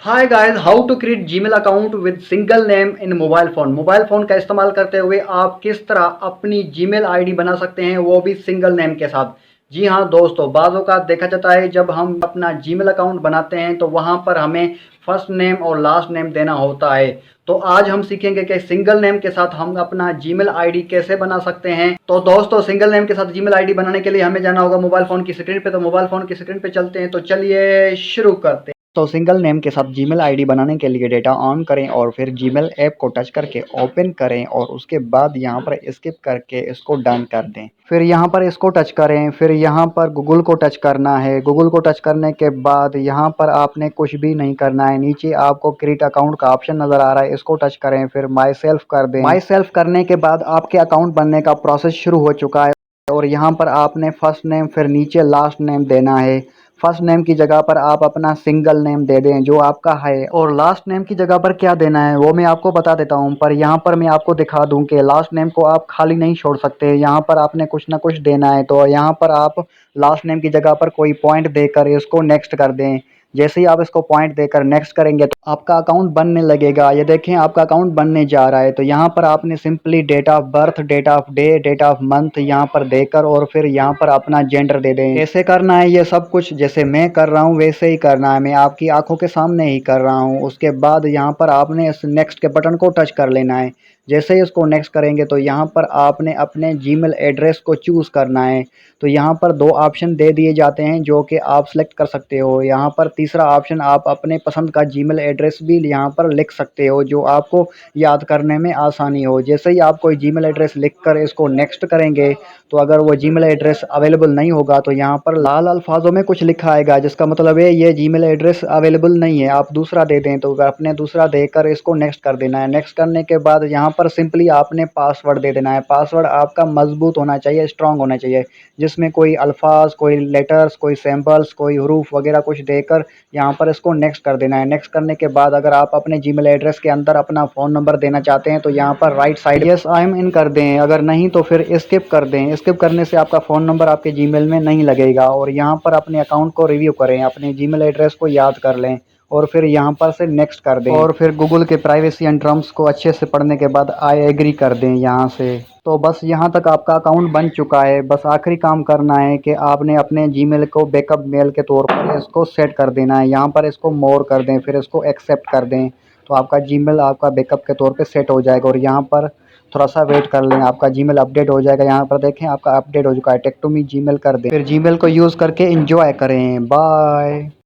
Hi guys, how to create Gmail account with single name in mobile phone. Mobile phone का इस्तेमाल करते हुए आप किस तरह अपनी जीमेल आईडी बना सकते हैं, वो भी सिंगल नेम के साथ। जी हाँ दोस्तों, बाज़ औक़ात देखा जाता है जब हम अपना जीमेल अकाउंट बनाते हैं तो वहाँ पर हमें फर्स्ट नेम और लास्ट नेम देना होता है। तो आज हम सीखेंगे कि सिंगल नेम के साथ हम अपना जीमेल आईडी कैसे बना सकते हैं। तो दोस्तों, सिंगल नेम के साथ जीमेल आईडी बनाने के लिए हमें जाना होगा मोबाइल फ़ोन की स्क्रीन पे। तो मोबाइल फ़ोन की स्क्रीन पे चलते हैं, तो चलिए शुरू करते हैं। तो सिंगल नेम के साथ जीमेल आईडी बनाने के लिए डेटा ऑन करें और फिर जीमेल ऐप को टच करके ओपन करें और उसके बाद यहाँ पर स्किप करके इसको डन कर दें। फिर यहाँ पर इसको टच करें, फिर यहाँ पर गूगल को टच करना है। गूगल को टच करने के बाद यहाँ पर आपने कुछ भी नहीं करना है। नीचे आपको क्रिएट अकाउंट का ऑप्शन नज़र आ रहा है, इसको टच करें, फिर माई सेल्फ कर दें। माई सेल्फ करने के बाद आपके अकाउंट बनने का प्रोसेस शुरू हो चुका है और यहाँ पर आपने फर्स्ट नेम फिर नीचे लास्ट नेम देना है। फर्स्ट नेम की जगह पर आप अपना सिंगल नेम दे दें जो आपका है, और लास्ट नेम की जगह पर क्या देना है वो मैं आपको बता देता हूँ। पर यहाँ पर मैं आपको दिखा दूँ कि लास्ट नेम को आप खाली नहीं छोड़ सकते, यहाँ पर आपने कुछ ना कुछ देना है। तो यहाँ पर आप लास्ट नेम की जगह पर कोई पॉइंट देकर इसको नेक्स्ट कर दें। जैसे ही आप इसको पॉइंट देकर नेक्स्ट करेंगे तो आपका अकाउंट बनने लगेगा। ये देखें, आपका अकाउंट बनने जा रहा है। तो यहाँ पर आपने simply date of birth, date of day, date of month यहाँ पर देकर और फिर यहाँ पर अपना जेंडर दे दें। कैसे करना है ये सब कुछ, जैसे मैं कर रहा हूँ वैसे ही करना है, मैं आपकी आंखों के सामने ही कर रहा हूँ। उसके बाद यहाँ पर आपने इस नेक्स्ट के बटन को टच कर लेना है। जैसे ही इसको नेक्स्ट करेंगे तो यहाँ पर आपने अपने जीमेल एड्रेस को चूज़ करना है। तो यहाँ पर दो ऑप्शन दे दिए जाते हैं जो कि आप सेलेक्ट कर सकते हो। यहाँ पर तीसरा ऑप्शन, आप अपने पसंद का जीमेल एड्रेस भी यहाँ पर लिख सकते हो जो आपको याद करने में आसानी हो। जैसे ही आप कोई जीमेल एड्रेस लिखकर इसको नेक्स्ट करेंगे तो अगर वो जीमेल एड्रेस अवेलेबल नहीं होगा तो यहाँ पर लाल अल्फाजों में कुछ लिखा आएगा जिसका मतलब है ये जीमेल एड्रेस अवेलेबल नहीं है, आप दूसरा दे दें। तो आपने दूसरा देकर इसको नेक्स्ट कर देना है। नेक्स्ट करने के बाद यहाँ पर सिंपली आपने पासवर्ड दे देना है। पासवर्ड आपका मजबूत होना चाहिए, स्ट्रांग होना चाहिए, जिसमें कोई अल्फाज, कोई लेटर्स, कोई सिंबल्स, कोई हरूफ वगैरह कुछ देकर यहाँ पर इसको नेक्स्ट कर देना है। नेक्स्ट करने के बाद अगर आप अपने जीमेल एड्रेस के अंदर अपना फ़ोन नंबर देना चाहते हैं तो यहाँ पर right side yes I am in कर दें, अगर नहीं तो फिर स्किप कर दें। स्किप करने से आपका फ़ोन नंबर आपके जीमेल में नहीं लगेगा। और यहाँ पर अपने अकाउंट को रिव्यू करें, अपने जीमेल एड्रेस को याद कर लें और फिर यहाँ पर से नेक्स्ट कर दें। और फिर गूगल के प्राइवेसी एंड टर्म्स को अच्छे से पढ़ने के बाद आई एग्री कर दें यहाँ से। तो बस यहाँ तक आपका अकाउंट बन चुका है। बस आखिरी काम करना है कि आपने अपने जीमेल को बैकअप मेल के तौर पर इसको सेट कर देना है। यहाँ पर इसको मोर कर दें, फिर इसको एक्सेप्ट कर दें, तो आपका जीमेल आपका बैकअप के तौर पे सेट हो जाएगा। और यहाँ पर थोड़ा सा वेट कर लें, आपका जीमेल अपडेट हो जाएगा। यहाँ पर देखें आपका अपडेट हो चुका है। टेक टू मी जीमेल कर दें, फिर जीमेल को यूज़ करके एंजॉय करें। बाय।